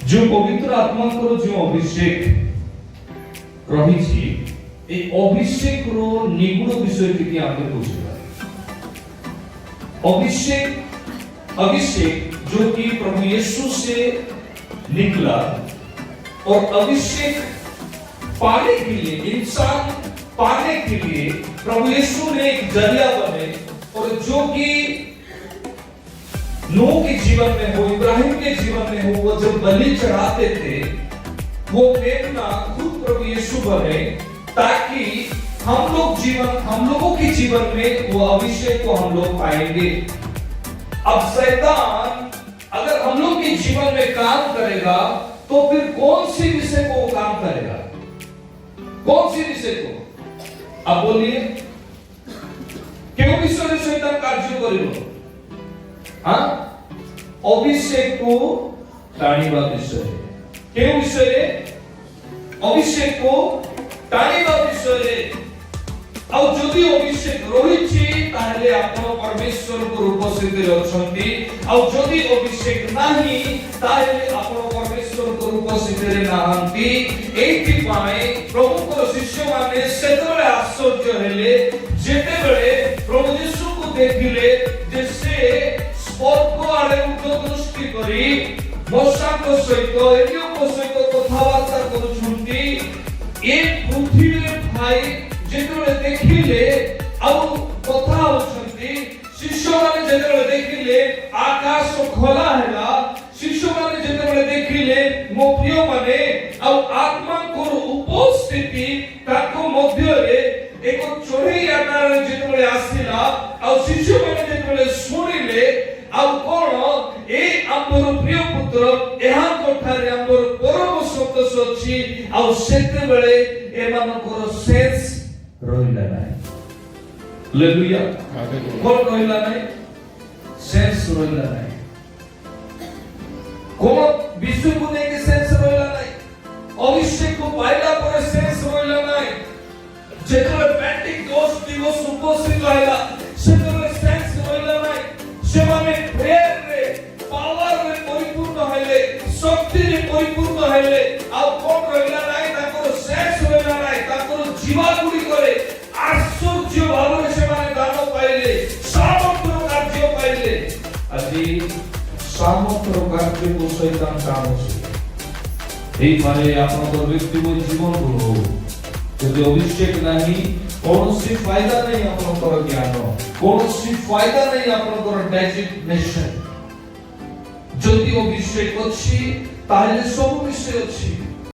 जो पवित्र आत्मा को जो अभिषेक रही ए अभिषेक रो निगुण विषय की आगे बुझिबा। अभिषेक जो कि प्रभु यीशु से निकला और अभिषेक पाने के लिए, इंसान पाने के लिए प्रभु यीशु ने एक जरिया बने, और जो कि नूह के जीवन में हो, इब्राहिम के जीवन में हो, वो जब बलि चढ़ाते थे, वो मेमना खुद प्रभु यीशु बने, ताकि हम लोगों के जीवन में वो अभिषेक को हम लोग पाएंगे। अब शैतान अगर हम लोग के जीवन में काम करेगा तो फिर कौन सी विषय को वो काम करेगा? कौन सी विषय को? अब बोलिए, क्यों विषय शैतान कार्य करेगा? हाँ, अभिषेक को टाणिबा विषय। क्यों विषय? अभिषेक को टाणिबा विषय। ଆଉ ଯଦି ଅଭିଷେକ ରହିଛି ତାହେଲେ ଆପଣ ପରମେଶ୍ୱରଙ୍କ ଉପସ୍ଥିତିରେ ଅଛନ୍ତି, ଆଉ ଯଦି ଅଭିଷେକ ନାହିଁ ତାହେଲେ ଆପଣ ପରମେଶ୍ୱରଙ୍କ ଉପସ୍ଥିତିରେ ନାହାନ୍ତି। ଏଇଥିପାଇଁ ପ୍ରଭୁଙ୍କର ଶିଷ୍ୟମାନେ ସେତେବେଳେ ଆଶ୍ଚର୍ଯ୍ୟ ହେଲେ ଯେତେବେଳେ ପ୍ରଭୁ ଯୀଶୁଙ୍କୁ ଦେଖିଲେ ଯେ ସେ ସ୍ପର୍ଶ ଆଡ଼େ ଉଚ୍ଚ ଦୃଷ୍ଟି କରି ମୋଶାଙ୍କ ସହିତ, ଏଲିୟଙ୍କ ସହିତ କଥାବାର୍ତ୍ତା କରୁଛନ୍ତି। ଏ ପୃଥିବୀରେ ଭାଇ ଯେତେବେଳେ ଦେଖିଲେ ଆଉ କଥା ହଉଛନ୍ତି, ଶିଷ୍ୟମାନେ ଯେତେବେଳେ ଦେଖିଲେ ଆକାଶ ଖୋଲା ହେଲା, ଶିଷ୍ୟମାନେ ଯେତେବେଳେ ଦେଖିଲେ ମୋ ପ୍ରିୟମାନେ ଆଉ ଆତ୍ମାଙ୍କର ଉପସ୍ଥିତି ତାଙ୍କ ମଧ୍ୟରେ ଏକ ଚଢ଼େଇ ଆକାରରେ ଯେତେବେଳେ ଆସିଲା, ଆଉ ଶିଷ୍ୟମାନେ ଯେତେବେଳେ ଶୁଣିଲେ ଆଉ କଣ ଏ ଆମର ପ୍ରିୟ ପୁତ୍ର, ଏହାଙ୍କ ଠାରେ ଆମର ପରମ ସନ୍ତୋଷ ଅଛି, ଆଉ ସେତେବେଳେ ଏମାନଙ୍କର ସେନ୍ସ ରହିଲା ନାହିଁ। ହାଲେଲୁୟା। କୋନ ରହିଲା ନାହିଁ? ସେନ୍ସ ରହିଲା ନାହିଁ। କୋନ ବିଷୟକୁ ନେଇକି ସେନ୍ସ ରହିଲା ନାହିଁ। ଅଭିଷେକ ପାଇଲା ପରେ ସେନ୍ସ ରହିଲା ନାହିଁ। ଯେତେବେଳେ ପେଣ୍ଟିକୋସ୍ତ ଦିବସ ଉପସ୍ଥିତ ହେଲା ସେତେବେଳେ ସେନ୍ସ ରହିଲା ନାହିଁ। ସେମାନେ ପ୍ରେୟରରେ, ପାୱାରରେ ପରିପୂର୍ଣ୍ଣ ହେଲେ, ଶକ୍ତିରେ ପରିପୂର୍ଣ୍ଣ ହେଲେ, ଆଉ କୋନ ରହିଲା ନାହିଁ? ତାଙ୍କର ସେନ୍ସ ରହିଲା ନାହିଁ। ତାଙ୍କର ଜୀବନ ଗୁଡ଼ିକରେ ଆଶ୍ଚର୍ଯ୍ୟ ଭାବରେ ସେମାନେ ଦାନ ପାଇଲେ, ସାମର୍ଥ୍ୟ କାର୍ଯ୍ୟ ପାଇଲେ। ଆଜି ସାମର୍ଥ୍ୟ କାର୍ଯ୍ୟକୁ ଶୈତାନ ଟାଣୁଛି। এইভাবে আপনাদের ব্যক্তিগত জীবনগুলো যদি অভিষেক ନାହିଁ, କୌଣସି ଫାଇଦା ନାହିଁ ଆପଣଙ୍କର ଜ୍ଞାନ, କୌଣସି ଫାଇଦା ନାହିଁ ଆପଣଙ୍କର ଡେଜିଗ୍ନେସନ। ଯଦି ଅଭିଷେକ ଅଛି ତାହେଲେ ସବୁ ବିଷୟ ଅଛି।